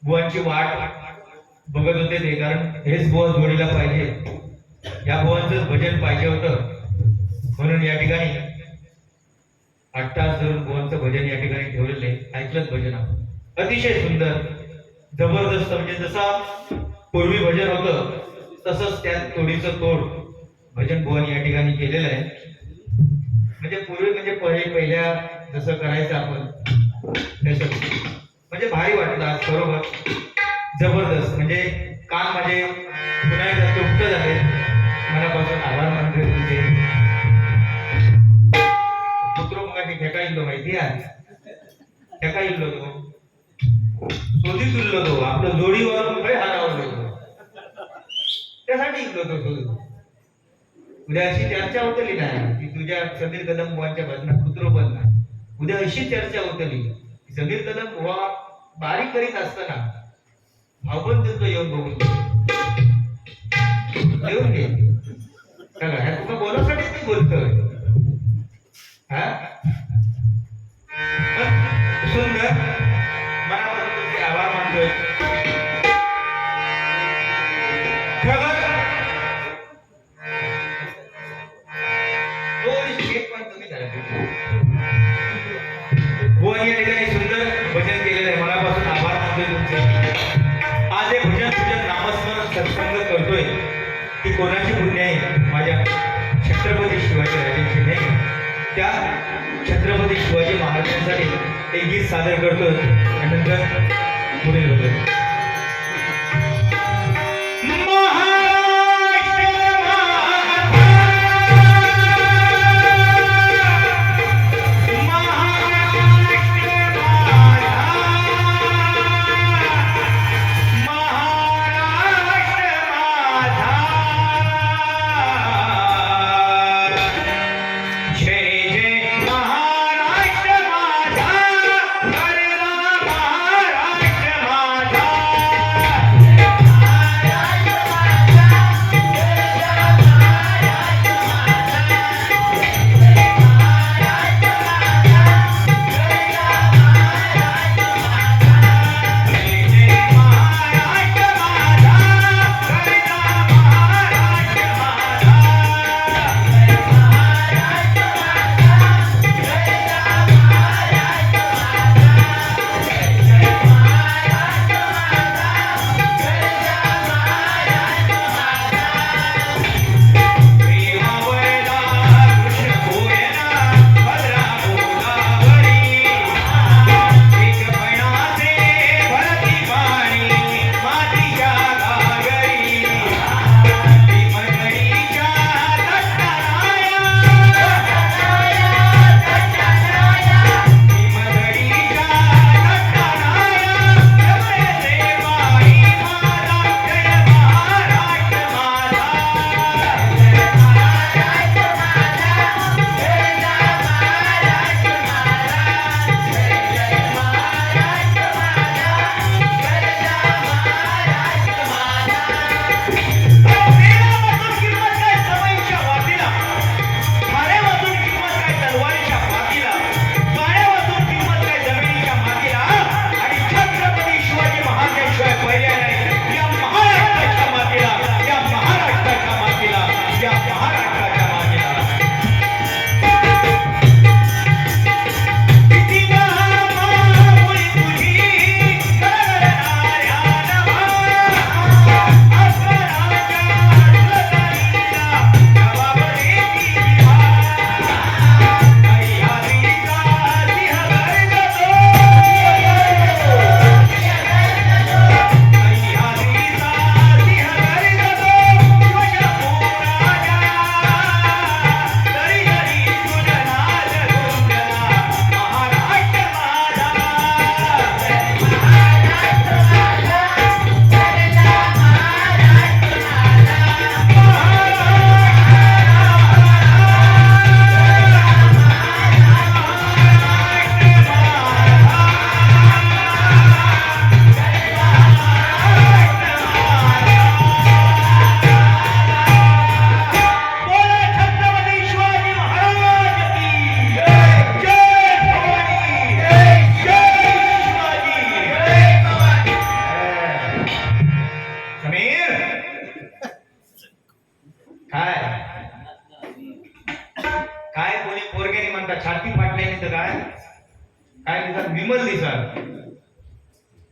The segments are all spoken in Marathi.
बुवांची वाट बघत होते ते, कारण हेच बुवा जोडीला पाहिजे, या बुवांचं भजन पाहिजे होतं, म्हणून या ठिकाणी 8 तास धरून बुवांचं भजन या ठिकाणी ठेवलेलं आहे. ऐकलंच भजन आपण, अतिशय सुंदर जबरदस्त, म्हणजे जसा पूर्वी भजन होतं तसंच त्यात तोडीचं तोड भजन बुवांनी या ठिकाणी केलेलं आहे. म्हणजे पूर्वी म्हणजे पहिल्या जसं करायचं आपण तसं, म्हणजे भारी वाटलं आज, बरोबर जबरदस्त, म्हणजे कान माझे पुन्हा एकदा तृप्त झाले, मनापासून आभार मानतो तुझे. पुत्र मगाशी ठेका इल्लो माहिती आहे, ठेका इल्लो तो शोधी तुल्लो तो आपलं जोडीवर काय हारावलं त्यासाठी इल्लो तो शोध. उद्या अशी चर्चा होतली नाही की तुझ्या समीर कदम बुवांच्या भजनात पुत्र बनला, उद्या अशी चर्चा होतली समीर कदम बुवा बारीक करीत असताना भावबंद देतो, येऊन बघून येऊन घे सगळं, ह्या तुका बोलासाठी मी बोलतोय. हा सुंदर, मनापासून तुमचे आभार मानतोय. सुंदर भजन केलेलं आहे, मनापासून आभार मानतोय तुमचे. आज हे भजन तुझ्या नामस्मरण सत्संग करतोय ती कोणाची पुण्य आहे? माझ्या छत्रपती शिवाजी राजांची नाही, त्या छत्रपती शिवाजी महाराजांसाठी एक गीत सादर करतोय आणि नंतर पुढे होतोय.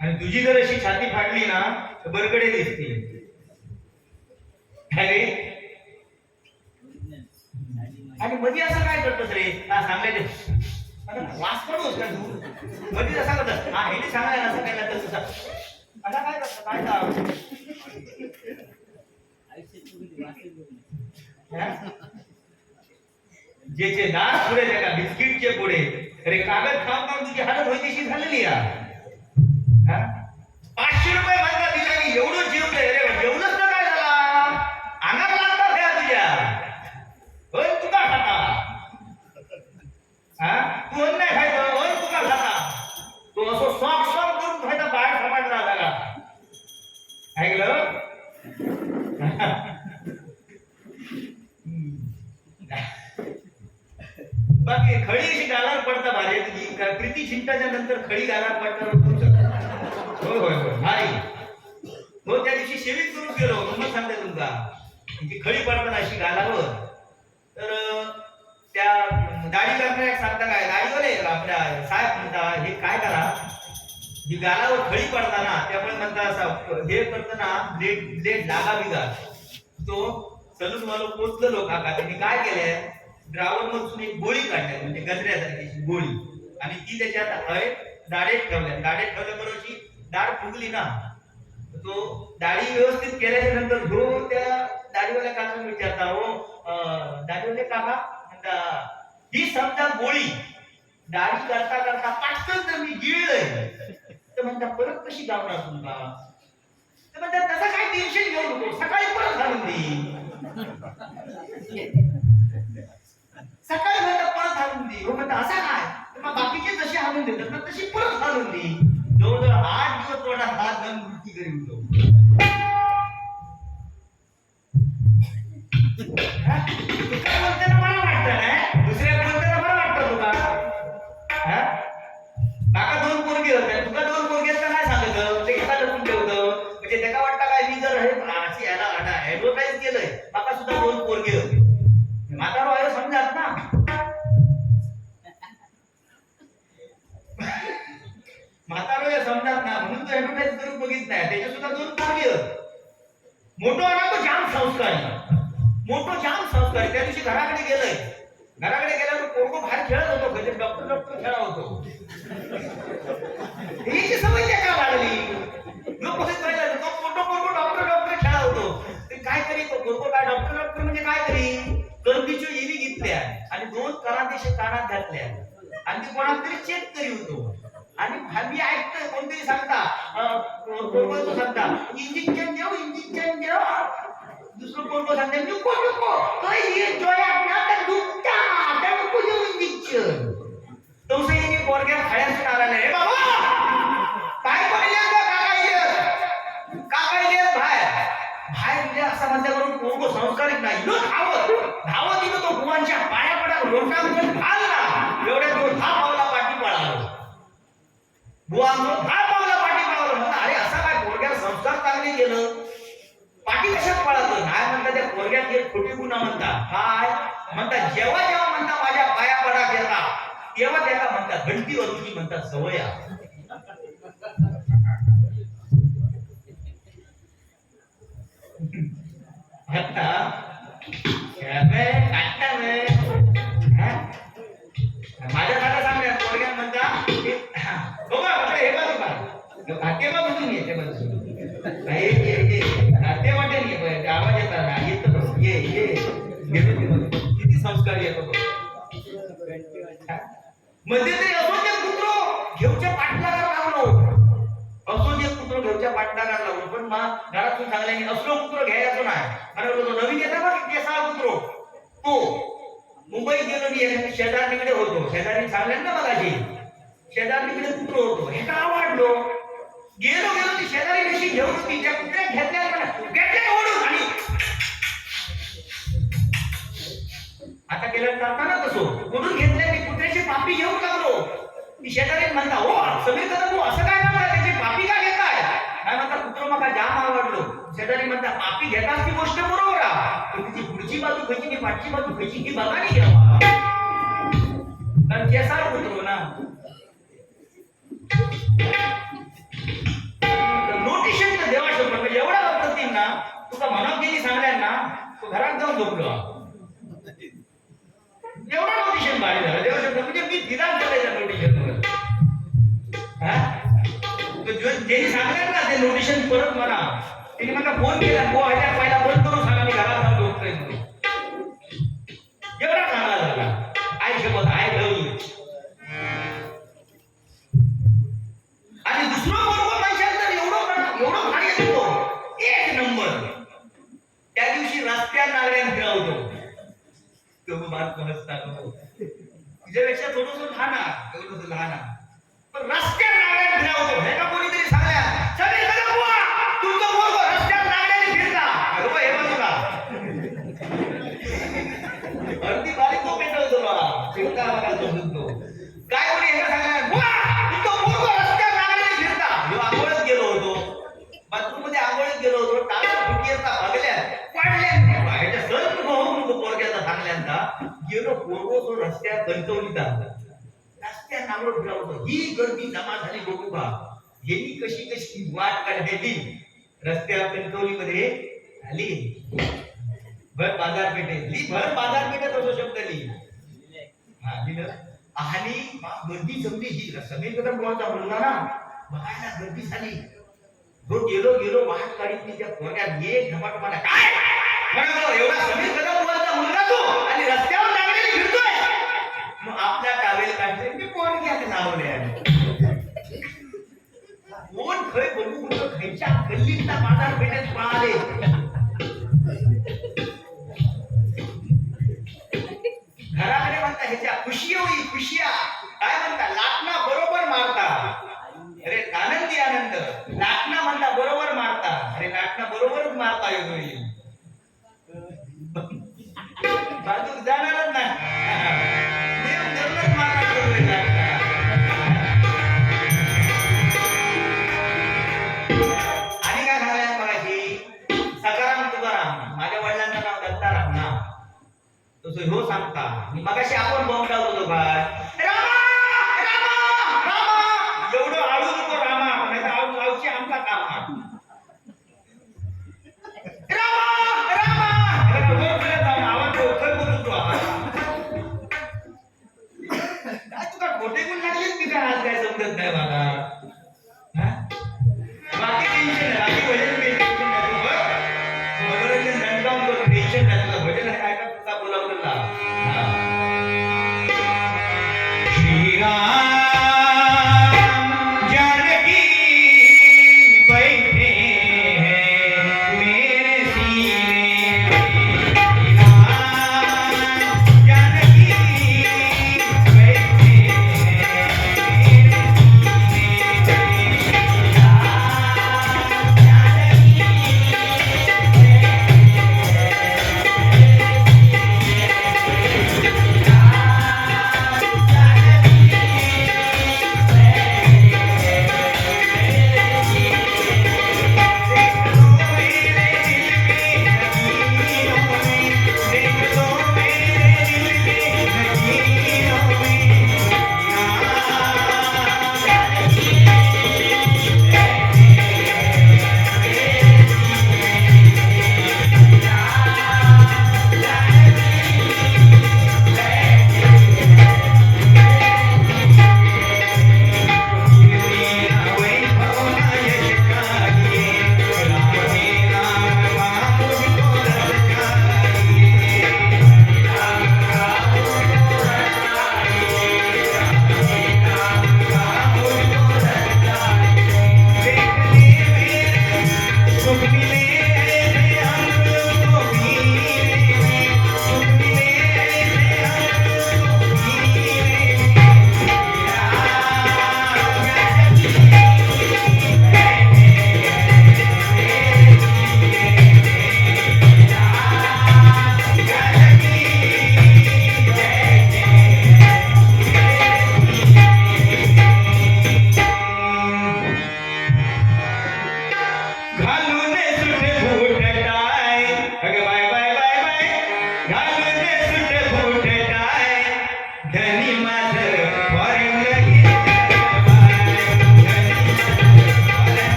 आणि तुझी जर अशी छाती फाडली ना तर बरकडे दिसते. काय रे? आणि मध्ये असं काय करतोस रे? सांगायचं वास पडतोस का तू? मध्ये असं करत हा हे सांगायला असं काय तर तसं आता काय करतो काय जेचे दात पुढे त्या बिस्किटचे पुढे अरे कागद खाऊन खाऊन तुझी हालत होई तशी झालेली आहे. 500 रुपये म्हणता दिला की एवढं जेवलंय रे जेवलंच ना काय झाला अंगात लागतात ह्या तुझ्या होय तुका खाता तू अन्न नाही खायचं होय तुका खाता तू असं सॉक सॉक करून खायचा बाहेर सापडला जागा ऐकलं. बाकी खळी अशी गालावर पडता भारी तुझी प्रीती चिंताच्या नंतर खळी गालावर पडता. होय होय होय भारी हो. त्या दिवशी शेविंग करून गेलो मग सांगते तुमका ती खळी पडताना अशी गालावर तर त्या दाढी करणाऱ्या सांगता काय दाढीवाले आपल्या साहेब म्हणता हे काय करा ही गालावर खळी पडताना त्यामुळे म्हणता असं हे करताना ब्लेड लागा बिगा तो सलून वालो पोचलो काका त्यांनी काय केलंय ड्रावर मधून एक गोळी काढल्या म्हणजे गजऱ्यासारखी गोळी आणि ती त्याच्यात दाढेत ठेवल्याबरोबर दाढ फुगली ना तो दाढी व्यवस्थित केल्याच्या नंतर जो त्या दाढीवाल्या काका विचारता हो दाढीवाले काका म्हणता ही समजा गोळी दाढी करता करता पाटकन तर मी गिळलंय तर म्हणता परत कशी गावणार तुमका तर म्हणता तसं काय टेन्शन घेऊ नको सकाळी परत घालून दे सकाळी म्हणता परत हालून दे हो म्हणता असा काय मग बाकीचे जसे हालून देतात ना तशी परत हालून दे. जवळजवळ 8 दिवस थोडा हात घालून वृत्ती करी होतो. काय बोलताना मला वाटतं ना दुसऱ्या बोलताना मला वाटतं तुका काका 2 पोरगे होते तुका 2 पोरगे तर नाही सांगत ते एका लपून ठेवतं म्हणजे त्याला वाटतं काय मी जर अशी याला ऍडव्हर्टाईज केलंय काका सुद्धा 2 पोरगे होते म्हातारो आहे समजात ना म्हातारो हे समजात ना म्हणून तो ऍडव्हर्टाईज करून बघित नाही त्याच्या सुद्धा 2 पोरगे मोठो आला तो जाम संस्कारी त्या दिवशी घराकडे गेल्यावर पोरगो बाहेर खेळत होतो म्हणजे डॉक्टर खेळा होतो ही समस्या का लागली लोक पाहिलं तो मोठो पोरगो डॉक्टर खेळा होतो ते काय करी तो पोरगो काय डॉक्टर म्हणजे काय करी गर्दीच्या इवी घेतल्या आणि 2 करादेशे कानात घातल्या आणि ती कोणातरी चेक करी होतो आणि मी ऐकतोय कोणतरी सांगता इंजेक्शन देऊ दुसरं कोण सांगते नको इंजेक्शन तो सही पोरग्या खायला आला नाही बाबा काय बाहेर म्हणजे असं म्हणल्याबरोबर पोरगो संस्कारित नाही धावत तिथं तो बुवांच्या पाया पडा लोटांवर घालला एवढ्या तो 10 पावला पाठी पळाला बुवांनो 10 पावला पाठी पळाला म्हणता अरे असा काय पोरग्याला संस्कार चांगले गेलं पाठी कशात पळालं नाही म्हणता त्या पोरग्यात एक खोटी गुन्हा म्हणता काय म्हणता जेव्हा म्हणता माझ्या पाया पडा केला तेव्हा त्याला म्हणता घंटी वाजवली म्हणता सवय आता माझ्या खाता सांगल्या पोरग्या म्हणता बघा हे बघा खाते बघ म्हणून येते खाते वाटे नाही आवाज येतात येत ये किती संस्कार येतो मध्ये ते असोचे पुत्र घेऊच्या पाठलागाला लागलो असोचे पुत्र घेऊच्या पाठलागाला लागलो पण मग घरातून सांगल्याने असलो पुत्र घ्यायचो नाही आणि तो नवीन येता बघ केसा पुत्र तो मुंबईत गेलो मी शेजारणीकडे होतो शेजारी सांगले ना मगाशी शेजारणीकडे पुत्र होतो हे का आवडलो गेलो ती शेजारी कशी घेऊन होती त्या कुत्र्या घेतल्या ओढून आणि आता केलं करताना तसो ओढून घेतल्या मी कुत्र्याची पापी घेऊन लागलो ती शेजारी म्हणता हो सगळे तू असं काय करता त्याची पापी का घेताय काय म्हणता कुत्र मला जाम आवडलो शेजारी म्हणता पापी घेताच ती गोष्ट बरोबर आहे पण तिची पुढची बाजू खायची की पाठची बाजू खायची ही बघा नाही घ्यावा कारण केसाळ कुत्रो ना वाजता झोपलो. एवढा नोटिशन भारी झाला देवशब्द म्हणजे मी विधान करायचं नोटिशन ज्यांनी सांगणार ना ते नोटिशन परत म्हणा. तिने मला फोन केला ह्याच्या पहिला बंद करून सांगा मी घरात जाऊन झोपतोय म्हणून. एवढा चांगला झाला. आय शपथ आय लव्ह यू. आणि दुसरं बरोबर माहिती तर एवढं भारी येतो एक नंबर. त्या दिवशी रस्त्यात नागड्यान फिरवतो तो बात समजतात तुझ्यापेक्षा थोडस लहान पण रस्त्यात नागड्यान फिरवतो. हे का कोणीतरी सांगल्या सगळे तुमचं बोल रस्त्यात नागड्याने फिरता अगं हे बाजूला अगदी बारीक तो पेटवतो मला फिरता बघा समजतो काय कोणी हे सांगणार तुमचं बोल रस्त्यात नागड्याने फिरता. आंघोळच गेलो होतो बाथरूम मध्ये आंघोळच गेलो होतो टाळा फुटीयरचा भागल्या पाडल्या ह्याच्या सर पोरग्याचा सांगल्यांदा गेलो पोरगो तो रस्त्यात कणकवलीचा रस्त्यात नांगोळ फिरवतो. ही गर्दी जमा झाली बघू का यांनी कशी कशी वाट काढली रस्त्यावर कणकवलीमध्ये आली. भर बाजारपेठेत भर बाजारपेठेत असो शब्द लिहिलं आणि गर्दी जमली. ही सगळीकडे कोणाचा मुलगा ना बघायला गर्दी झाली. जो गेलो वाट काढीत मी त्या पोरग्यात एक धमाटमाला काय एवढा समीर कदम बोलता मुलगा तो आणि रस्त्यावर नागडे फिरतोय. मग आपल्या टावेल काढले मी पोरग्यात नावले कोण खय बघू कुठं खायच्या गल्लीतला बाजारपेठेत पळाले. घराकडे म्हणता ह्याच्या खुशी होई खुशिया काय म्हणता लाटणा बरोबर मारता. अरे आनंदी आनंद लाटणा म्हणता बरोबर मारता. अरे लाटणा बरोबरच मारता येतो बाजूक जाणारच नाही. आणि काय झालं बघायची सकाराम तुकाराम माझ्या वडिलांचं नाव दत्ताराम ना तसं हो सांगता मी मगाशी आपण बॉम्ब लावतो काय एवढं आळू नको रामा नाही तर आळू लावची आमचा काम खोटे गुण लागलेच मी काय आज काय समजत नाही मला. बाकी टेन्शन आहे बाकी भजन टेन्शन नाही मनोरंजन दंडावून करून टेन्शन नाही तुला भजन आहे काय का तुला बोलावलं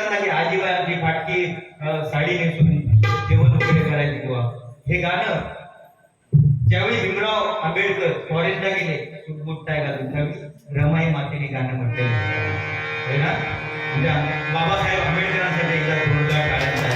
म्हणतात ना की आजीबाई आमची फाटकी साडी नेसून जेवण वगैरे करायची किंवा हे गाणं ज्यावेळी भीमराव आंबेडकर फॉरेस्टला गेले सुटबुट्टाय घालून त्यावेळी रमाई मातेने गाणं म्हटलेलं आहे ना. म्हणजे बाबासाहेब आंबेडकरांसाठी एकदा जोरदार टाळ्यांचा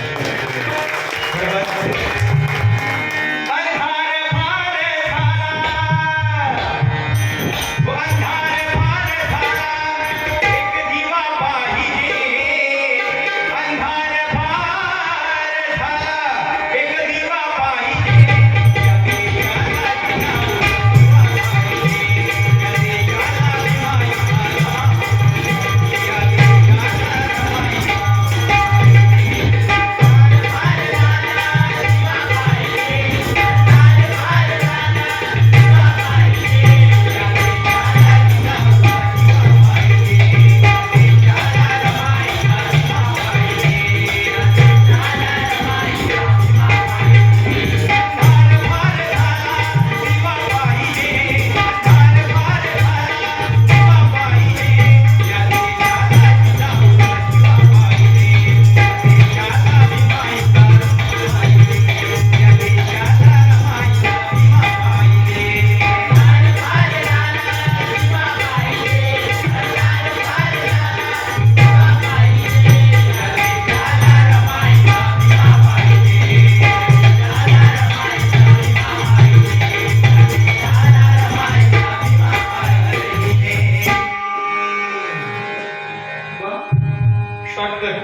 शॉर्टकट.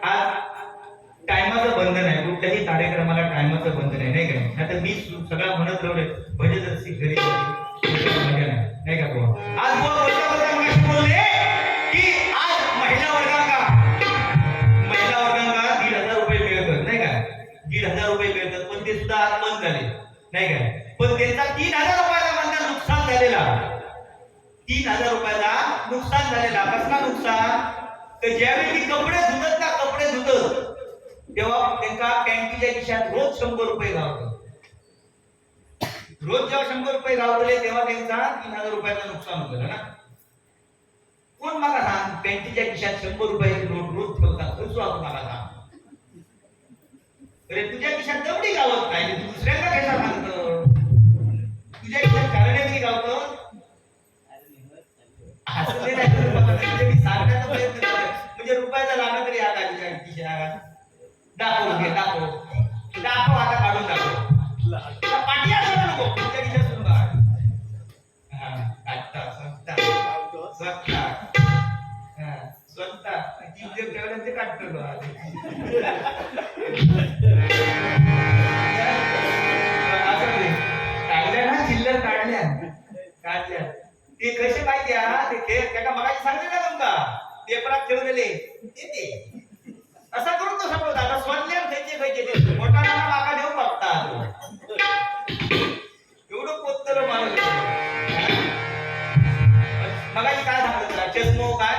आज टायमाचं बंधन आहे, कुठल्याही कार्यक्रमाला टायमाचं बंधन आहे नाही का. आता मी सगळं म्हणत राहिले भजदर्शी घरी नाही का बुवा. आज बुवा बोलता बोलता मगाशी बोलले की आज महिला वर्गांका 1,500 रुपये मिळतात नाही का. 1,500 रुपये मिळतात पण ते सुद्धा आज बंद झाले नाही का. पण त्यांचा 3,000 रुपयाला म्हणता नुकसान झालेला. 3,000 रुपयाला नुकसान झालेला. कसला नुकसान तर ज्यावेळी कपडे धुतात ना कपडे धुतात तेव्हा त्यांना कॅन्टीच्या खिशात रोज 100 रुपये गावतात. रोज जेव्हा 100 रुपये गावले तेव्हा त्यांचा 3,000 रुपयाचं नुकसान होतं ना. कोण मला सांग कॅन्टीच्या खिशात 100 रुपयाची नोट रोज ठेवतात कसं वाटतं मला सांग. अरे तुझ्या खिशात तेवढी गावत नाही तू दुसऱ्याला कशा सांगतो. तुझ्या खिशात कारण्याची गावतो हसले नाही मी सांगण्याचा प्रयत्न करतो. म्हणजे रुपयाचा लागला तरी आता दाखव घे दाखव दाखव आता काढून दाखव पाठी असं नको तुझ्या खिशात सुद्धा हा काढता स्वतः स्वतः हा स्वतः किती ठेवलं ते काढतो काढल्या ना चिल्लर काढल्या काढल्या ते कसे माहिती आहे ते त्याला मगाशी सांगितलं ना तुमका पेपरात ठेवलेले ते असा करून तो समोर आता स्वतः खायचे ते मोठा नाना माका देऊ बघतात एवढं कोत्तर मारलं. मगाशी काय सांगत चष्मो काय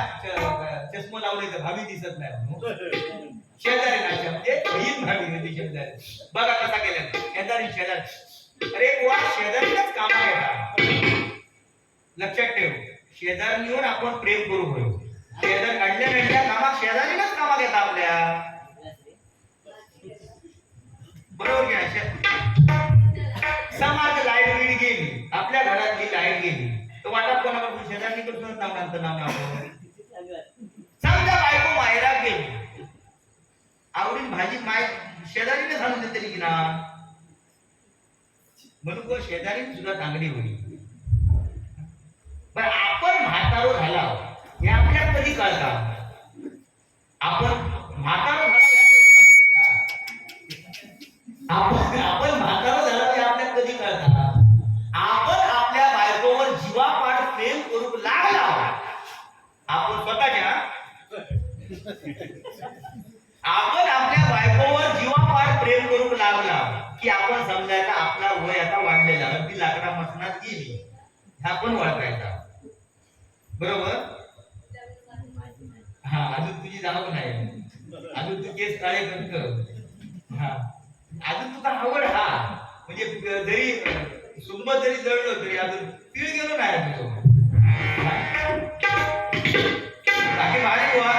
चष्मो लावले तर भावी दिसत नाही. शेजारी नाच्या म्हणजे बहीण भावी होती शेजारी. बघा कसा केला शेजारी शेजारी. अरे बुवा शेजारीलाच कामा घेता. लक्षात ठेव शेजारीवर आपण प्रेम करू होईल. शेजार काढल्या कामा शेजारीलाच कामा घेता आपल्या बरोबर घ्या. समाज लाईट बीड गेली आपल्या घरातली लाईट गेली तर वाटत कोणाकडून शेजारी कडून नाव समजा बायको मायरा गेली आवडीन भाजी माय शेजारीने सांगून देते की ना म्हणून शेजारी सुद्धा चांगली होईल. पण आपण म्हातारो झाला हे आपल्याला कधी कळतं. आपण म्हातारो झाला आपण म्हातारो झाला हे आपल्याला कधी कळतं. आपण आपल्या बायकोवर जीवापाड प्रेम करू लागला आपण स्वतःच्या आपण आपल्या बायकोवर जीवापाड प्रेम करू लागला की आपण समजायचा आपला वय आता वाढलेला अगदी लाकडा मसनात गेली हा पण ओळखायचा बरोबर. हा अजून तुझी जाणव नाही अजून तू केस काळे करत हा अजून तुझा आवड हा म्हणजे जरी सुंबत जरी जळलो तरी अजून पीळ गेलो नाही तुझं. बाकी भारी वा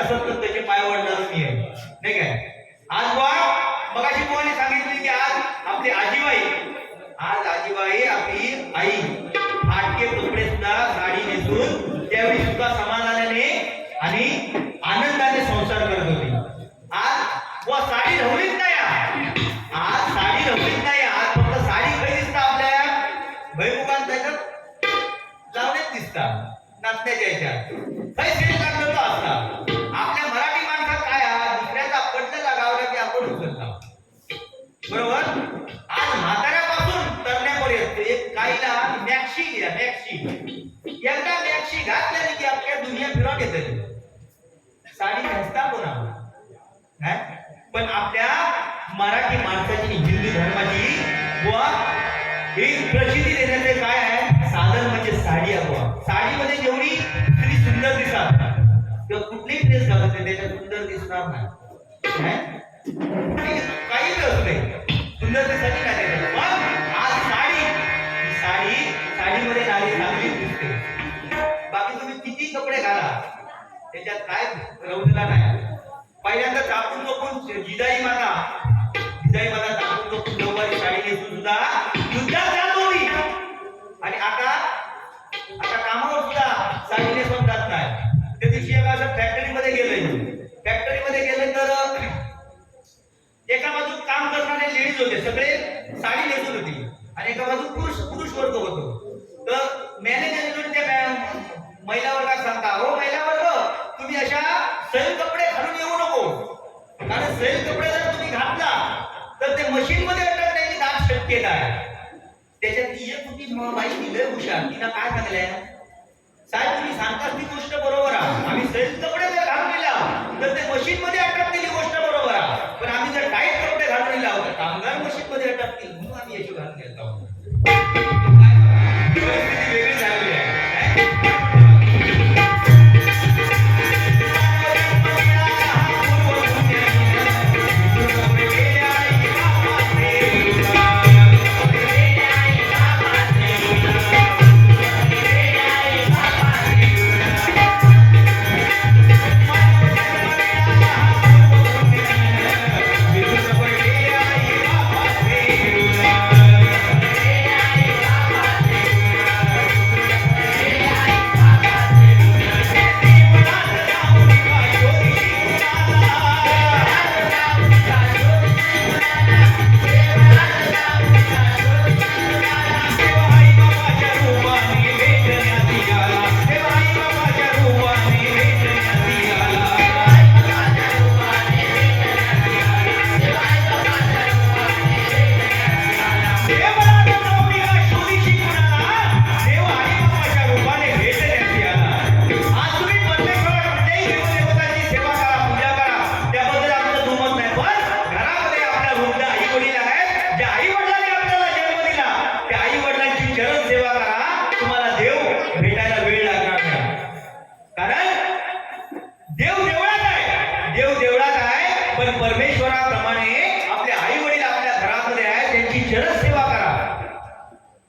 असेल तर त्याचे पाय ओढणार मी आहे, नाही काय. आज बुवा मगाशी बुवाने सांगितले की आज आपली आजीबाई, आज आजीबाई आपली आई फाटके कपडे सुद्धा साडी नेसून त्यावेळी सुद्धा समाधानाने आणि आनंदाने संसार करत होती. आज बुवा साडी ढवळीत नाही, आज साडी ढवळीत नाही, आज फक्त साडी कधी दिसतं आपल्या भैमुखात त्याच्यात लावण्यात दिसतात नाचण्याच्या याच्यात काही सेट लागलेलो असतात. आपल्या मराठी माणसात काय दुसऱ्याचा पडलेला गावला की आपण उचलता, बरोबर. आज म्हाताऱ्यापासून तरण्यापर्यंत एक काहीला मॅक्सी घ्या, मॅक्सी एकदा मॅक्सी घातल्याने की आपल्या दुनिया फिरवून येते. साडी घासता कोणा, पण आपल्या मराठी माणसाची हिंदू धर्माची व एक प्रसिद्धी देण्याचे काय आहे साधन म्हणजे साडी आहे. साडीमध्ये जेवढी स्त्री सुंदर दिसतात किंवा कुठलीही ड्रेस घालत नाही त्याच्यात सुंदर दिसणार नाही, काही असू नाही सुंदर दिसत नाही. पण आज साडी, साडी साडीमध्ये नारी चांगली दिसते. बाकी तुम्ही किती कपडे घाला त्याच्यात काय रवलेला नाही. पहिल्यांदा चापून चोपून जिजाई माता चापून चोपून नऊवारी साडी नेसून सुद्धा युद्धात जात होती. आणि आता कामावर सुद्धा साडी नेसून जात नाही. त्या दिवशी एका असं फॅक्टरीमध्ये गेले तर एका बाजू काम करणारे लेडीज होते, सगळे साडी नेसून होती आणि एका बाजू पुरुष वर्ग होतो. तर मॅनेजर त्या महिला वर्गात सांगता, हो महिला वर्ग तुम्ही अशा सैल कपडे घालून येऊ नको, कारण सैल कपडे जर तुम्ही घातला तर ते मशीन मध्ये अटकण्याची दाट शक्यता आहे. त्याच्यात ती एक होती बाई लय हुशार, तिला काय सांगलंय साहेब तुम्ही सांगताच ती गोष्ट बरोबर आहे. आम्ही सैल कपडे जर घालून गेला तर ते मशीन मध्ये अटकलेली गोष्ट बरोबर आहे, पण आम्ही जर टाईट कपडे घालून गेला तर कामगार मशीन मध्ये अटकतील म्हणून आम्ही यशू घालून गेलो आहोत. परिस्थिती वेगळी झालेली आहे.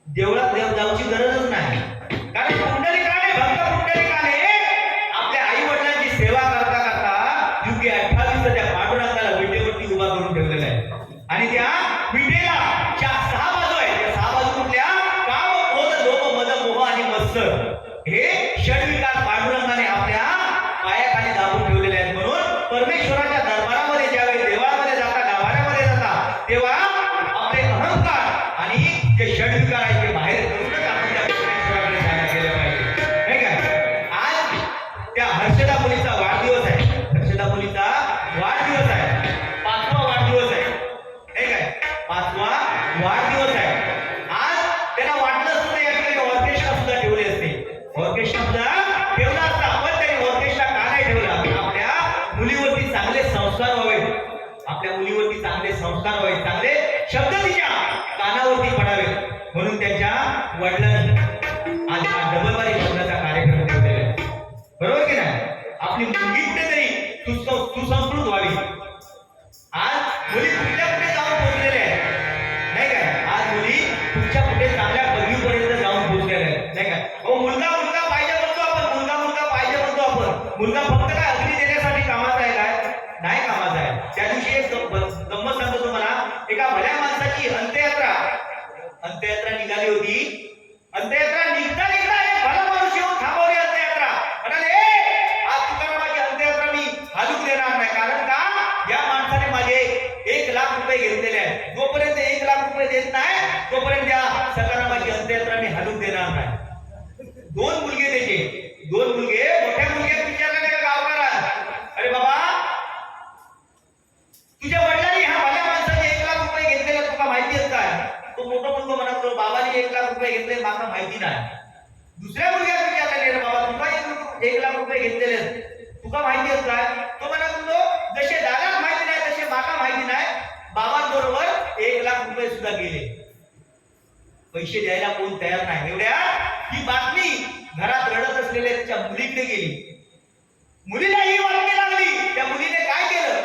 देवळात देव जाऊची गरजच नाही, कारण पुंडलिकाने भक्त पुंडलिकाने आपल्या आई वडिलांची सेवा करता करता युगे 28 त्या पांडुरंगाला विटेवरती उभा करून ठेवलेला आहे. आणि त्या विटेला 6 बाजू आहेत. त्या 6 बाजू कुठल्या काम क्रोध लोभ मद मोह आणि मत्सर हे षडविकार पांडुरंगाने आपल्या पायाखाली दाबून ठेवलेले आहेत. म्हणून परमेश्वराच्या दरबारामध्ये ज्यावेळी देवळामध्ये जाता गाभाऱ्यामध्ये जाता तेव्हा आपले अहंकार आणि जे षडविकार आहे ते बाहेर करूनच आपण त्या परमेश्वराकडे जायला गेले पाहिजे, नाही काय. आज त्या हर्षदा मुलीचा वाढदिवस आहे. हर्षदा मुलीचा वाढदिवस आहे, 5वा वाढदिवस आहे, नाही काय. 5वा वाढदिवस आहे. आज त्याला वाटलं असतं या ठिकाणी ऑर्केस्ट्रा सुद्धा ठेवले असते, ऑर्केस्ट्रा सुद्धा ठेवला असता, पण त्याने ऑर्केस्ट्रा का नाही ठेवला. आपल्या मुलीवरती चांगले संस्कार व्हावे, आपल्या मुलीवरती चांगले संस्कार व्हावे, चांगले शब्द तिच्या कानावरती पडावे, म्हणून त्यांच्या वडिलांनी आज हा डबलवारी लग्नाचा कार्यक्रम ठेवलेला आहे. बरोबर की नाही. आपली मुलगी कुठेतरी सुसंस्कृत व्हावी. आज मुली कुठल्या कुठे जाऊन पोहोचलेल्या आहेत, नाही काय. आज मुली कुठच्या कुठे चांगल्या पदवीपर्यंत जाऊन पोहोचलेल्या आहेत, नाही काय. मुलगा पाहिजे म्हणतो आपण, मुलगा पाहिजे म्हणतो आपण. मुलगा फक्त काय अग्नी देण्यासाठी झाली होती. अंत्ययात्रा निघता निघता एक भला माणूस येऊन थांबवली अंत्ययात्रा. म्हणाले, आज तुकारामाची अंत्ययात्रा मी हालूक देणार नाही. कारण का, या माणसाने माझे 1,00,000 घेतलेले आहेत. जोपर्यंत 1,00,000 देत नाही तोपर्यंत या सकारामाची अंत्ययात्रा मी हालूक देणार नाही. 2 मुलगे त्याचे, 2 मुलगे. मोठ्या मुलग्यात विचारले का गावकरा, अरे बाबा, तुझ्या वडिलांनी ह्या भल्या माणसाने 1,00,000 घेतलेले तुला माहिती आहे काय? तो मोठा मुलगा म्हणत, बाबांनी 1,00,000 घेतले मला माहिती नाही. दुसऱ्या मुलग्यात विचारले, रे बाबा, तुला 1,00,000 घेतलेले तुका माहिती आहे काय? तो म्हणत, जसे दादाला माहिती नाही तसे माका माहिती नाही. बाबांबरोबर 1,00,000 सुद्धा गेले. पैसे द्यायला कोण तयार नाही. एवढ्या ही बातमी घरात रडत असलेल्या त्याच्या मुलीकडे गेली. मुलीला ही वाटणी लागली. त्या मुलीने काय केलं,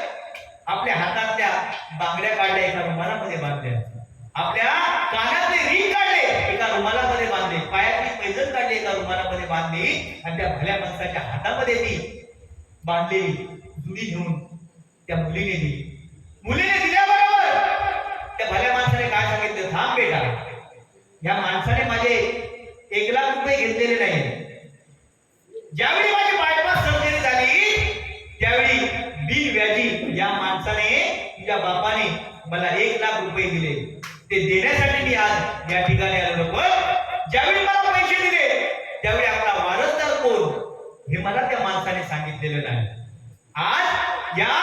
आपल्या हातातल्या बांगड्या काढल्या, एका रुमालामध्ये बांधल्या. आपल्या कानातले रिंग काढले, एका रुमालामध्ये बांधले. पायातली पैजण काढली, एका रुमालामध्ये बांधली. आणि त्या भल्या माणसाच्या हातामध्ये ती बांधलेली जुडी घेऊन त्या मुलीने दिली. मुलीने दिल्याबरोबर त्या भल्या माणसाने काय सांगितलं, थांब बेटा, या माणसाने माझे 1,00,000 घेतलेले नाही. ज्यावेळी माझी बायपास सर्जरी झाली त्यावेळी बिनव्याजी या माणसाने, तुझ्या बापाने मला 1,00,000 दिले. ते देण्यासाठी मी आज या ठिकाणी आलो. पण ज्यावेळी मला पैसे दिले त्यावेळी आपला वारसदार कोण हे मला त्या माणसाने सांगितलेलं नाही. आज या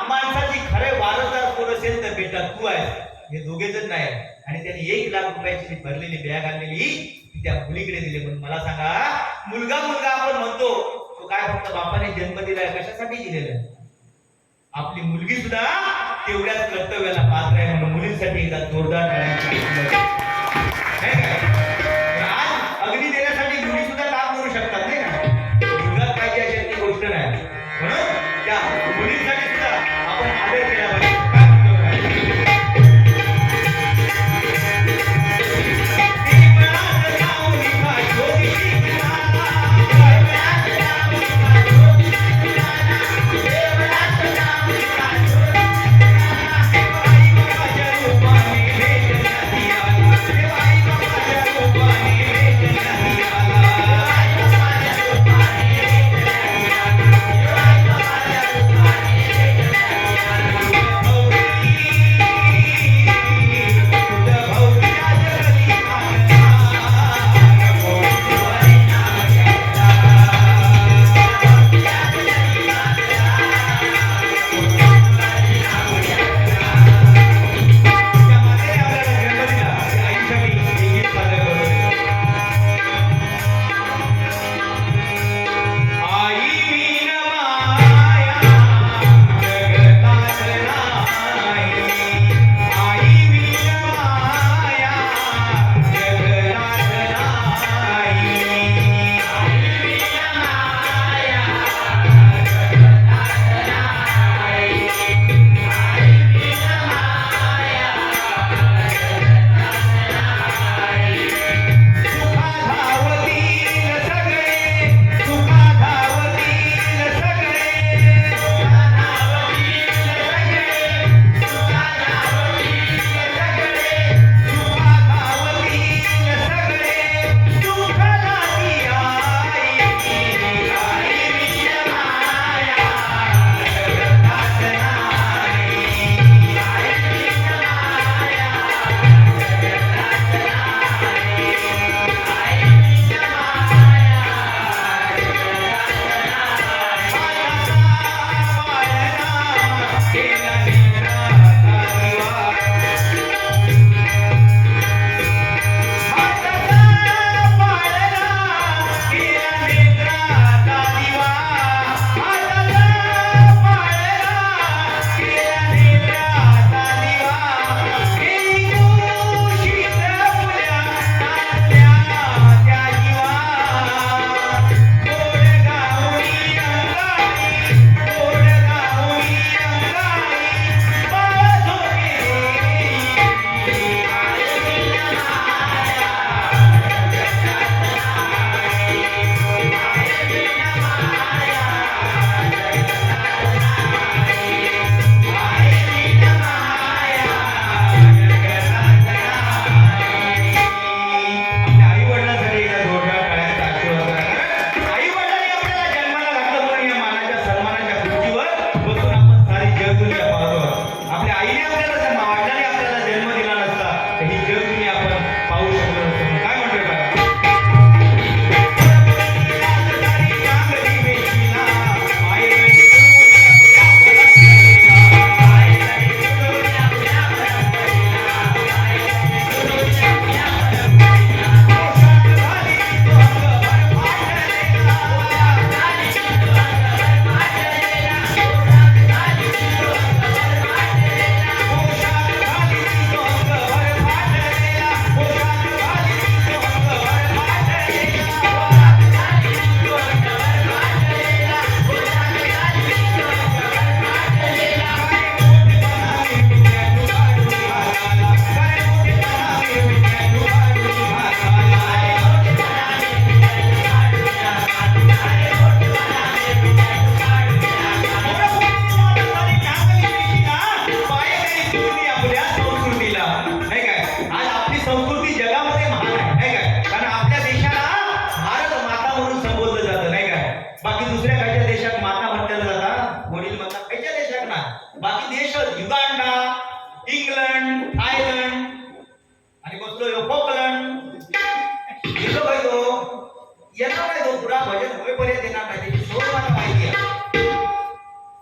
माणसाची खरे वारसदार कोण असेल तर बेटा तू आहेस. हे दोघे जण नाही. आणि त्यांनी 1,00,000 भरलेली बॅग आणलेली त्या मुलीकडे दिले. म्हणून मला सांगा, मुलगा आपण म्हणतो, तो काय फक्त बापाने जन्म दिलाय, कशासाठी दिलेला आहे? आपली मुलगी सुद्धा तेवढ्याच कर्तव्याला पात्र आहे. म्हणून मुलींसाठी एकदा जोरदार आज अग्नी देण्यासाठी मुली सुद्धा काम करू शकतात, नाही का? मुलगा पाहिजे अशी ती गोष्ट नाही. म्हणून त्या मुलींसाठी सुद्धा आपण आदर केला पाहिजे.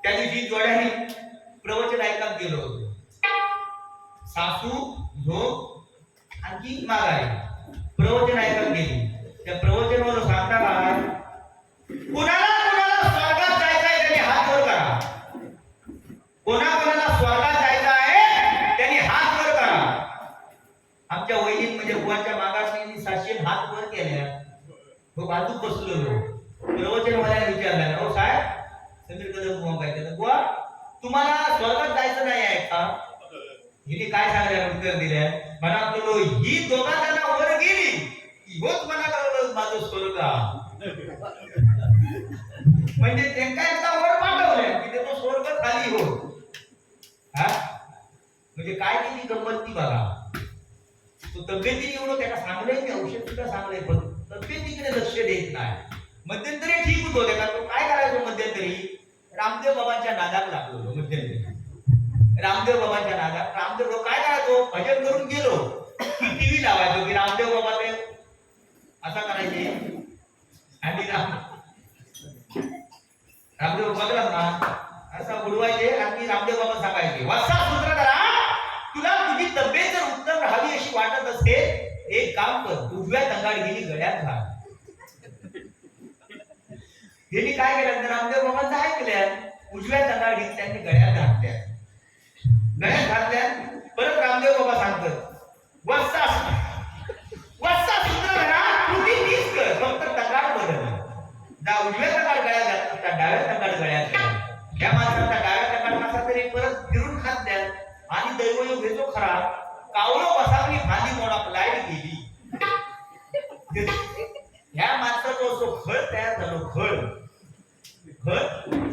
त्या दिवशी जोड्याने प्रवचन ऐकत गेलो होतो. सासू झोप आणखी मागारी प्रवचन ऐकत गेली. त्या प्रवचनावर सांगता काय, कुणाला कुणाला स्वर्गात जायचं आहे त्यांनी हात वर करा. कोणाला स्वर्गात जायचं आहे त्यांनी हात वर करा. आमच्या वैदिक म्हणजे बुवांच्या मागाशी सातशे हात वर केल्या. तो बाजू बसलो. प्रवचनवाल्याने विचारलं, हो साहेब समीर कदम बुवा काय त्याला, बुवा तुम्हाला स्वर्गात जायचं नाही आहे का? हिने काय सांगल्या उत्तर दिल्या, म्हणा ही दोघा जण वर गेली होत म्हणा लागलं माझं स्वर्ग. म्हणजे त्यांना एकदा वर पाठवलं की तो स्वर्ग खाली हो. हा म्हणजे काय त्याची गंमत ती बघा. तो तब्येतीने एवढं त्याला सांगलंय की औषध सुद्धा सांगलंय, पण तब्येतीकडे लक्ष देत नाही. मध्यंतरी ठीक होतो त्याला. तो काय करायचो मध्यंतरी, रामदेव बाबांच्या नादात लागलो. मध्यंतरी रामदेव बाबांच्या नादात रामदेव काय करायचो, भजन करून गेलो की टीव्ही लावायचो की रामदेव बाबा ते असा करायचे. आणि रामदेव बघला ना असा उडवायचे आणि रामदेव बाबा सांगायचे, वत्सा सूत्रधरा तुला तुझी तब्येत जर उत्तम राहावी अशी वाटत असेल एक काम कर, उजव्या तंगाडगिरी गळ्यात घाल. यांनी काय केलं, रामदेव बाबांचं ऐकलं, उजव्या तंगाडगिरी त्यांनी गळ्यात घातल्या. गळ्यात घातल्या परत रामदेव बाबा सांगतात, वत्सा सूत्रधरा तुझी तीच कर, फक्त तंगाड बदल. जा उजव्या तंगाड गळ्यात घातला, डाव्या तंगाड गळ्यात घाल. या माणसाचा डाव्या तंगाड मासा तरी परत फिरून खात द्या. आणि दैवयोग घेतो खरा, कावलो बसावली फांदी मोडा लाईट गेली. ह्या माणसाचं असो खळ तयार झालो. खळ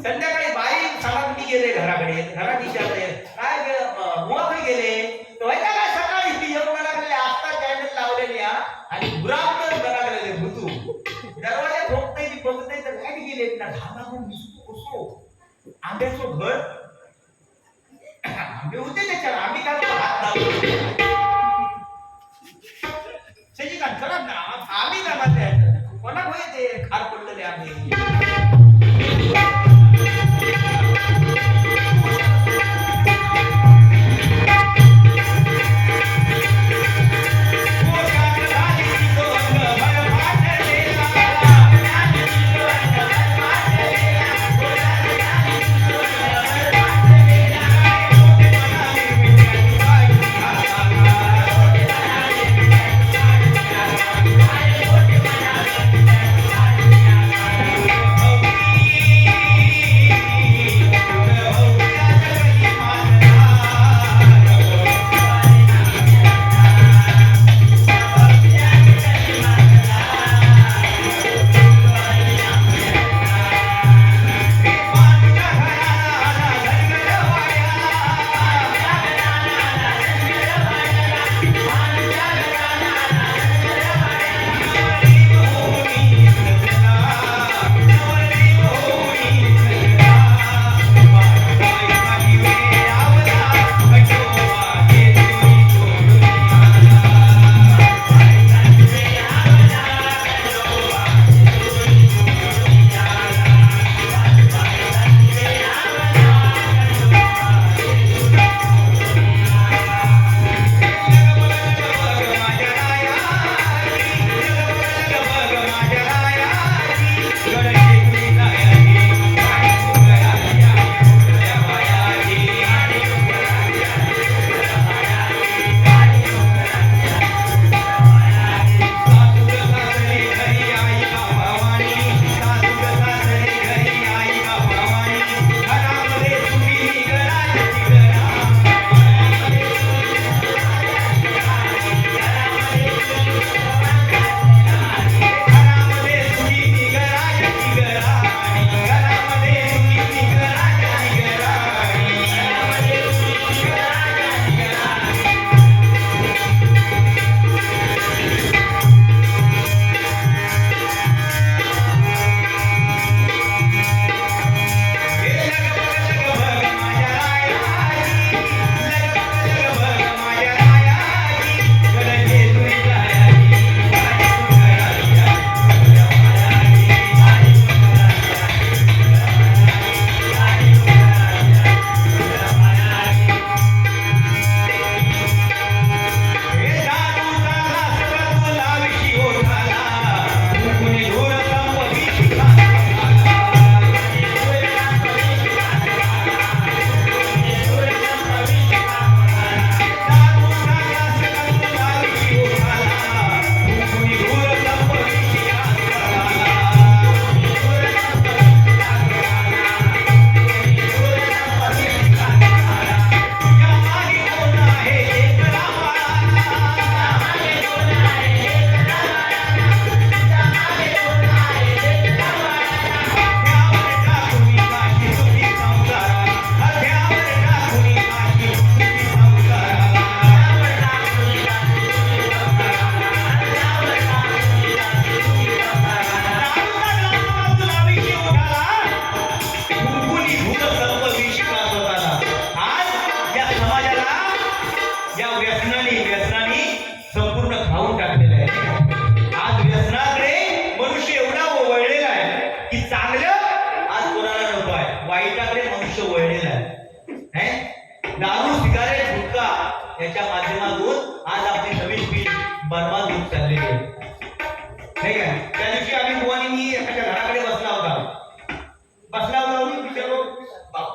संध्याकाळी बाई सकाळी गेले घराकडे, घरात विचारले काय मुळाकडे गेले, तो काय सकाळी ती येऊन लागलेले आस्था चॅनल लावलेली आणि गुराब लागलेले भूतू दरवाजा ठोकते ती बघते तर लाईट गेले ना. घामाघूम असो आंब्याचं घर आंबे होते त्याच्यावर, आम्ही काय हात लावतो शशिकांत चला ना आम्ही काय म्हणते कोणा होय ते खार पडलेले आम्ही.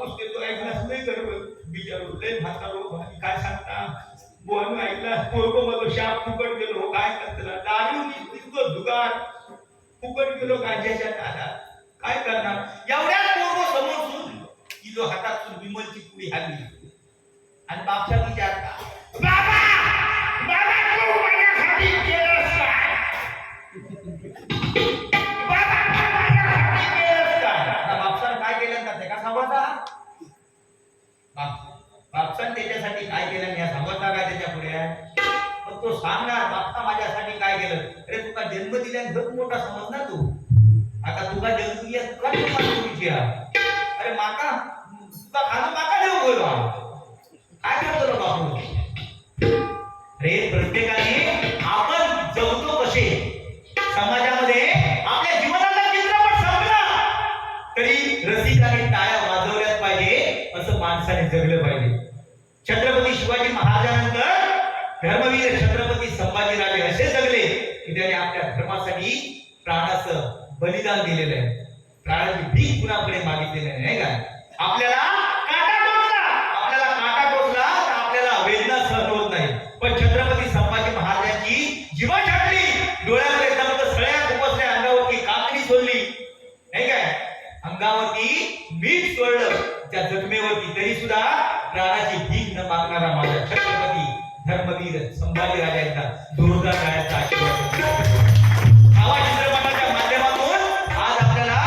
बापूस ते तो ऐकला नाही कर बिचारू लय म्हातारो आणि काय सांगता बोन ऐकला पोरगो मग शाप फुकट गेलो काय करतला दारू इतकं दुकान फुकट गेलो गांजाच्या दारात काय करणार एवढ्याच पोरगो समोर सुन की जो हातात विमलची पुडी हाली आणि बापचा विचारता बाबा बाबा तू माझ्यासाठी केलंस काय बाबा तू माझ्यासाठी केलंस काय आता बापसाने काय केलं का ते का सांगता बापसान त्याच्यासाठी काय केलं मी सांगता काय त्याच्या पुढे पण तो सांगणार बापसा माझ्यासाठी काय केलं अरे तुका जन्म दिल्याने खूप मोठा समज ना तू आता तुका जन्म दिल्या तुका विचार अरे माका तुका खाणं माका देऊ बोलवा काय करतो बापू अरे प्रत्येकाने आपण जगतो कसे समाजामध्ये आपल्या जीवनाचा चित्रपट संपला तरी रसिकाने टाळ्या वाजवल्याच पाहिजे असं माणसाने जगलं पाहिजे छत्रपती शिवाजी महाराजांनंतर धर्मवीर छत्रपती संभाजीराजे असे जगले की त्याने आपल्या धर्मासाठी प्राणाचं बलिदान दिलेलं आहे प्राणाची भीक कुणाकडे मागितलेली नाही का आपल्याला काटा टोचला तर आपल्याला वेदना सहन होत नाही पण छत्रपती संभाजी महाराजांची जीवा छाटली डोळ्यामध्ये तप्त सळ्या खुपसल्या अंगावरती काकडी सोडली नाही काय अंगावरती मीठ सोडलं त्या जखमेवरती तरी सुद्धा प्राणाची भीक न मागणारा माझा छत्रपती धर्मवीर संभाजीराजांचा जोरदार काळाचा आशीर्वाद आवा चित्रपटाच्या माध्यमातून आज आपल्याला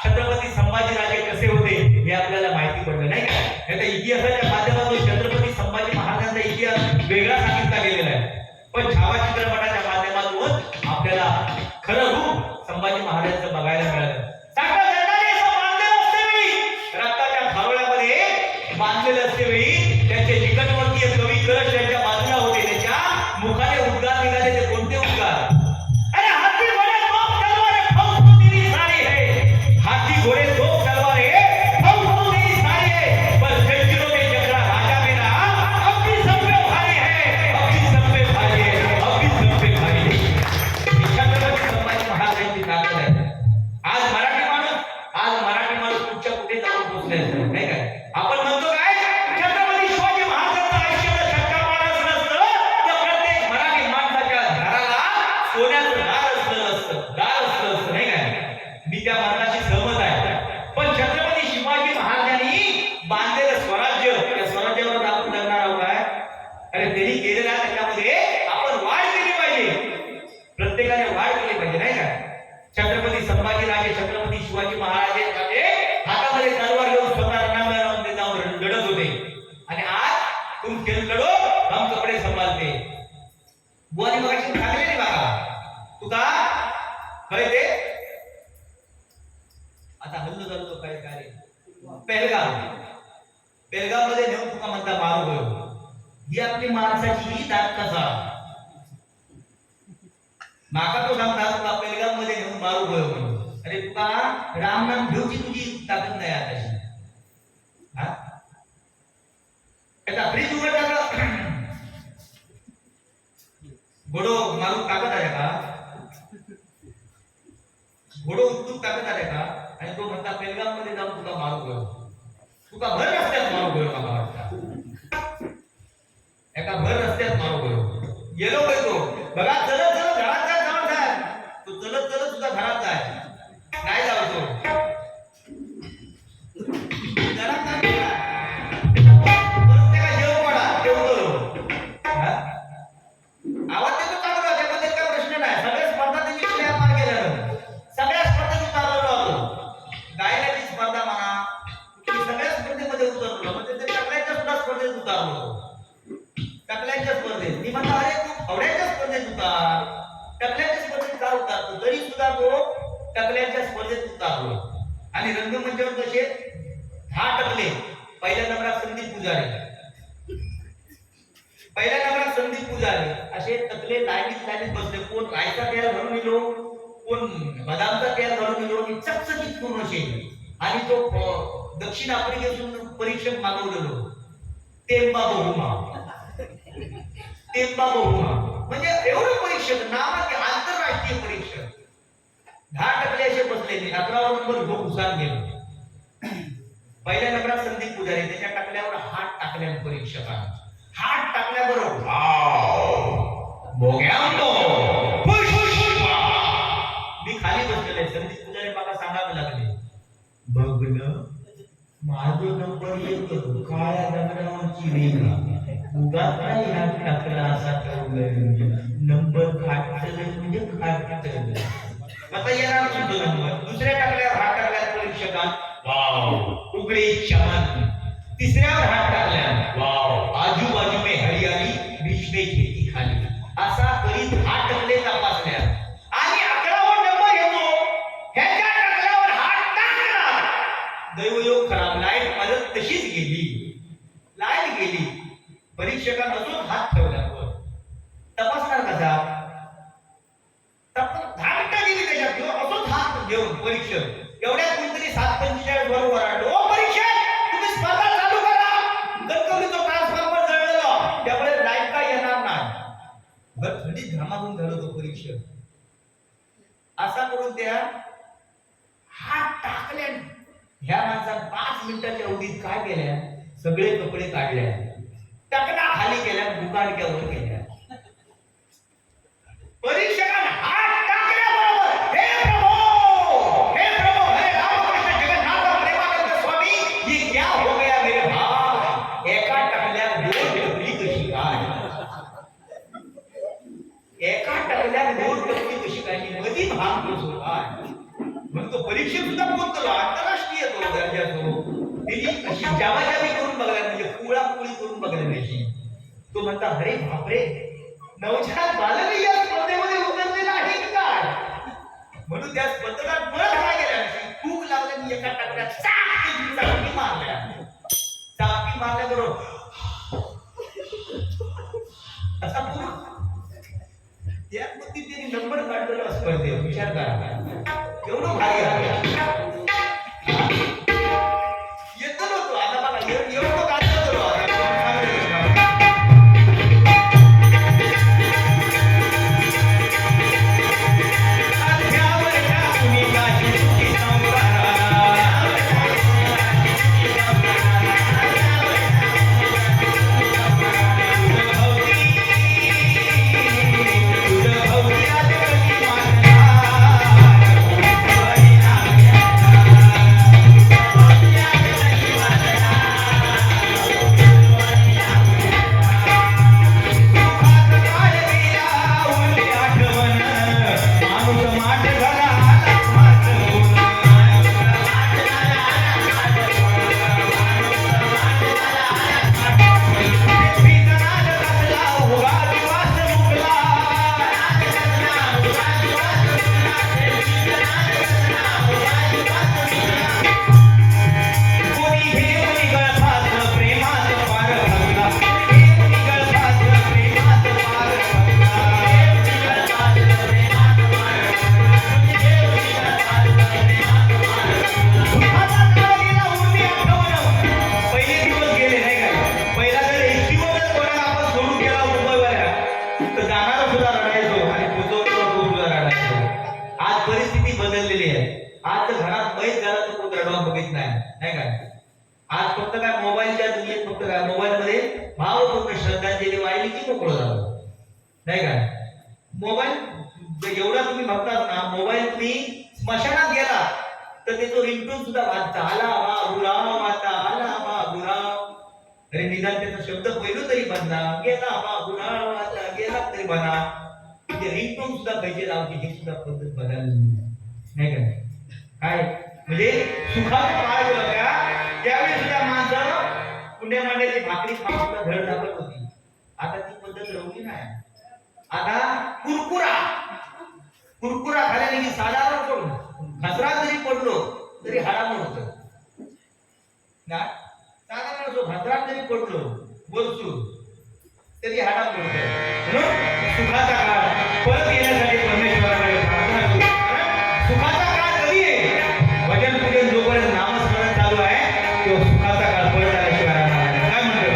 छत्रपती संभाजीराजे कसे होते हे आपल्याला माहिती पडलं नाही का आता इतिहासाच्या माध्यमातून छत्रपती संभाजी महाराजांचा इतिहास वेगळा सांगितला गेलेला आहे पण छावा चित्रपटाच्या माध्यमातून आपल्याला खरं रूप संभाजी महाराजांचं बघायला मिळालं रक्ताच्या थारोळ्यामध्ये बांधलेले असते वेळी त्यांचे निकटवर्तीय कवी कलश त्यांच्या बाजूला होते त्याच्या मुखाने उद्गार निघाले ते कोणते उद्गार अरे हाथी घोडे तोप तलवारें फौज तो तेरी सारी है हाथी घोड़े तोप तलवारें फौज तो तेरी सारी है पर जंजीरों में जकड़ा राजा मेरा अब भी सब पे भारी है अब भी सब पे भारी है अब भी सब पे भारी है छत्रपती संभाजी महाराजांची ताकद आहे आज मराठी माणूस कुठच्या कुठे जाऊन पोहोचले नाही काय आपण म्हणतो काय छत्रपती शिवाजी महाराजांचं आयुष्याला शक्का मानस नसतं तर प्रत्येक मराठी माणसाच्या घराला सोन्याचं दार असतं नाही काय मी त्या मताशी सहमत आहे पण छत्रपती शिवाजी महाराजांनी बांधलेलं स्वराज्य त्या स्वराज्यावर आपण जगणार आहोत काय अरे त्यांनी केलेल्या त्याच्यामध्ये आपण वाढ केली पाहिजे प्रत्येकाने वाढ केली पाहिजे नाही का छत्रपती संभाजीराजे छत्रपती शिवाजी महाराज हातामध्ये तलवार घेऊन स्वतः रणांगणामध्ये जाऊन लढत होते आणि आज तुम खेळ लढो हम कपडे संभालते बुवानी मगाशी सांगले नाही बघा तुका काय ते आता हल्लो झालो काय काय पेलगाव मध्ये नेऊन तुका म्हणता मारू गयो ही आपली माणसाची दात कसा माका तो सांगता तुका पेलगाव मध्ये नेऊन मारू गयो म्हणून अरे तुका रामनाम घेऊची तुझी ताकद नाही आताची हा आता फ्रीज उघडला घोडो मारून ताकद आहे का घोडो उत्तुक ताकद आहे का आणि तो म्हणता पेलगाम मध्ये जाऊन तुका मारू गयो तुका भर रस्त्यात मारू गयो मला वाटतं एका भर रस्त्यात मारू गयो गेलो काय तो बघा चलत चलत घरात काय जवळ जाय तो चलत चलत सुद्धा घरात जाय नाही जाऊ तो घरात काय प्रत्येका जेव पडा ठेवतो आवाज देतो चांगला त्यामध्ये काय प्रश्न नाही सगळ्या स्पर्धा त्यांनी प्लेअर मार केल्या सगळ्या स्पर्धेत उतरलो होतो गायनाची स्पर्धा म्हणा सगळ्या स्पर्धेमध्ये उतरलो म्हणजे ते टकल्याच्या सुद्धा स्पर्धेत उतरलो टकल्याच्या स्पर्धेत मी म्हणतो अरे तू हवड्याच्या स्पर्धेत उतार टकल्याच्या स्पर्धेत का उतारतो तरी सुद्धा तो टकल्याच्या स्पर्धेत उतारलो आणि रंगमंचावर कसे 10 टकले पहिल्या नंबरात संदीप पुजारी असे टकले लाईनीत बसले कोण रायचा तयार घालून येलो कोण बदामचा तयार घालून येलो आणि चकचकीत पूर्ण असे आणि तो दक्षिण आफ्रिकेतून परीक्षक मागवलेलो टेम्बा बहुमा म्हणजे एवढं परीक्षक नावाचे आंतरराष्ट्रीय परीक्षक 10 टकले असे बसले 11वा नंबर घेऊन हुसार गेलो पहिल्या नंबरात संदीप पुजारी, त्याच्या टाकल्यावर हात टाकल्या परीक्षकांना. हात टाकल्याबरोबर मी खाली बसलेले. संदीप पुजारी मला सांगावे लागले, बघ न माझं नंबर येतो काळ्या दगडावरची रेखा उगाच नाही हात टाकला असा नंबर खाटलं म्हणजे खाटलं. आता येणार तुमचा नंबर. दुसऱ्या टाकल्यावर हात टाकल्यावर परीक्षकांत वाव उघडे चमन. तिसऱ्यावर हात टाकल्यावर वाव आजूबाजू में हरियाली बीच में खेती खाली. असा करीत हात टाकले तपासल्या आणि 11वा नंबर येतो. ह्याच्या टाकल्यावर हात टाकला. दैवयोग खराब, लाईट मदत तशीच गेली. लाईट गेली. परीक्षकांना अजून हात ठेवल्यावर तपासणार कसा? दहा मिनिटं गेली त्याच्यात किंवा अजून हात घेऊन परीक्षक एवढ्यात कोणतरी 7:45 बरोबर आलो. ओ परीक्षक, तुम्ही स्पर्धा चालू करा. कणकवलीचा ट्रान्सफॉर्मर जळलेला, त्यामुळे लाईट काय येणार नाही. बरं थंडी घामाघूम झालो तो परीक्षक. असा करून त्या हात टाकल्या. ह्या माणसानं 5 मिनिटाच्या अवधीत काय केल्या? सगळे कपडे काढल्या, टकला खाली केल्या, बुकाडक्यावर केल्या. परीक्षकांना हात टाकल्याबरोबर हे प्रभु हरे रामकृष्ण जगन्नाथ प्रेमानंद स्वामी, ये क्या हो गया मेरे भाई? एका टाकल्यात 2 टपली कशी काय? एका टाकल्यात 2 टपली कशी काय? मधी भाग बसतो काय? म्हणतो परीक्षेत सुद्धा बोलतो, आंतरराष्ट्रीय तो दर्जा तो तिने अशी जावाजावी करून बघायला, म्हणजे कुळाकुळी करून बघायला नाही. तो म्हणता अरे बापरे, नवजात बालक या स्पर्धेमध्ये उतरलेला आहे की काय? म्हणून त्या स्पर्धेला परत काय केल्या, खूप लागल्याने एका टाकल्यात चापी मारल्या. चापी मारल्याबरोबर असा पूर्ण त्या पद्धतीने नंबर काढलेला स्पर्धेत. विचार करा एवढं भारी आहे. येतो नव्हतो आता बघा एवढं काय नाही का? मोबाईल एवढा तुम्ही बघतात ना, मोबाईल तुम्ही स्मशानात गेला तर त्याचा रिंगटोन सुद्धा वाजता, आला वा गुलाम आता, आला वा गुलाम. अरे निदान त्याचा शब्द पहिलो तरी बनला, गेला वा गुलाम आता, गेला तरी बना. ते रिंगटोन सुद्धा पाहिजे लावते, हे सुद्धा पद्धत बदलली नाही का? काय म्हणजे सुखाचा काळ होता त्यावेळी सुद्धा माणसं पुण्या मांड्याची भाकरी खाऊन धड टाकत होती. आता ती पद्धत राहिली नाही. आता कुरकुरा खाल्याने की साधारण पडून घसरा जरी पडलो तरी हाडामोड होत ना. साधारण जो घसरा जरी पडलो बोलसू तरी हाडामोड होत. म्हणून सुखाचा काळ परत येण्यासाठी परमेश्वराकडे प्रार्थना करू. सुखाचा काळ कधी आहे? भजन पूजन जोपर्यंत नामस्मरण चालू आहे तो सुखाचा काळ परत आल्याशिवाय राहणार नाही. काय म्हणतो?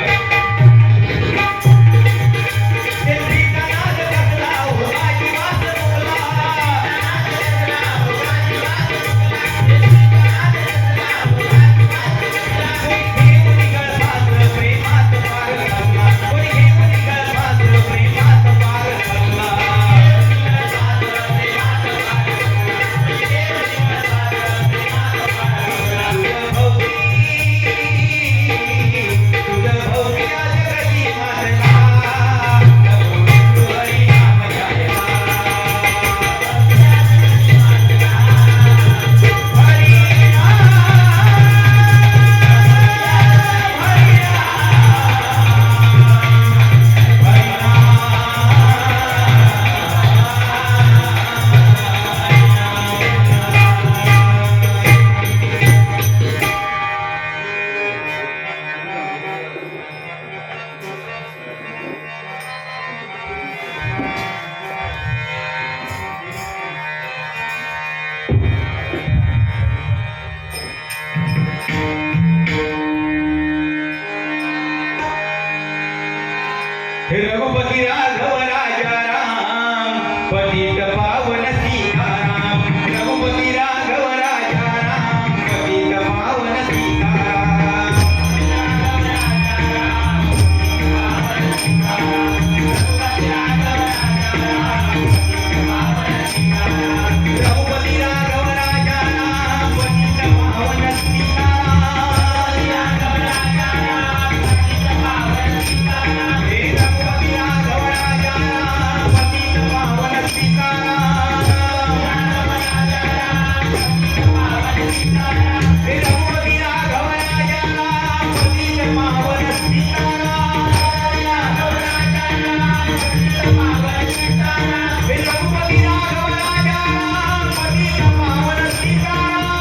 हे रघुपती राघव राजा राम पतित पावन सीताराम रघुपती राघव राजा राम पतित पावन सीताराम रघुपती राघव राजा राम पतित पावन सीताराम हे रघुपती राघव राजा राम पतित पावन सीताराम हे रघुपती राघव राजा राम पतित पावन सीताराम हे रघुपती राघव राजा राम पतित पावन सीताराम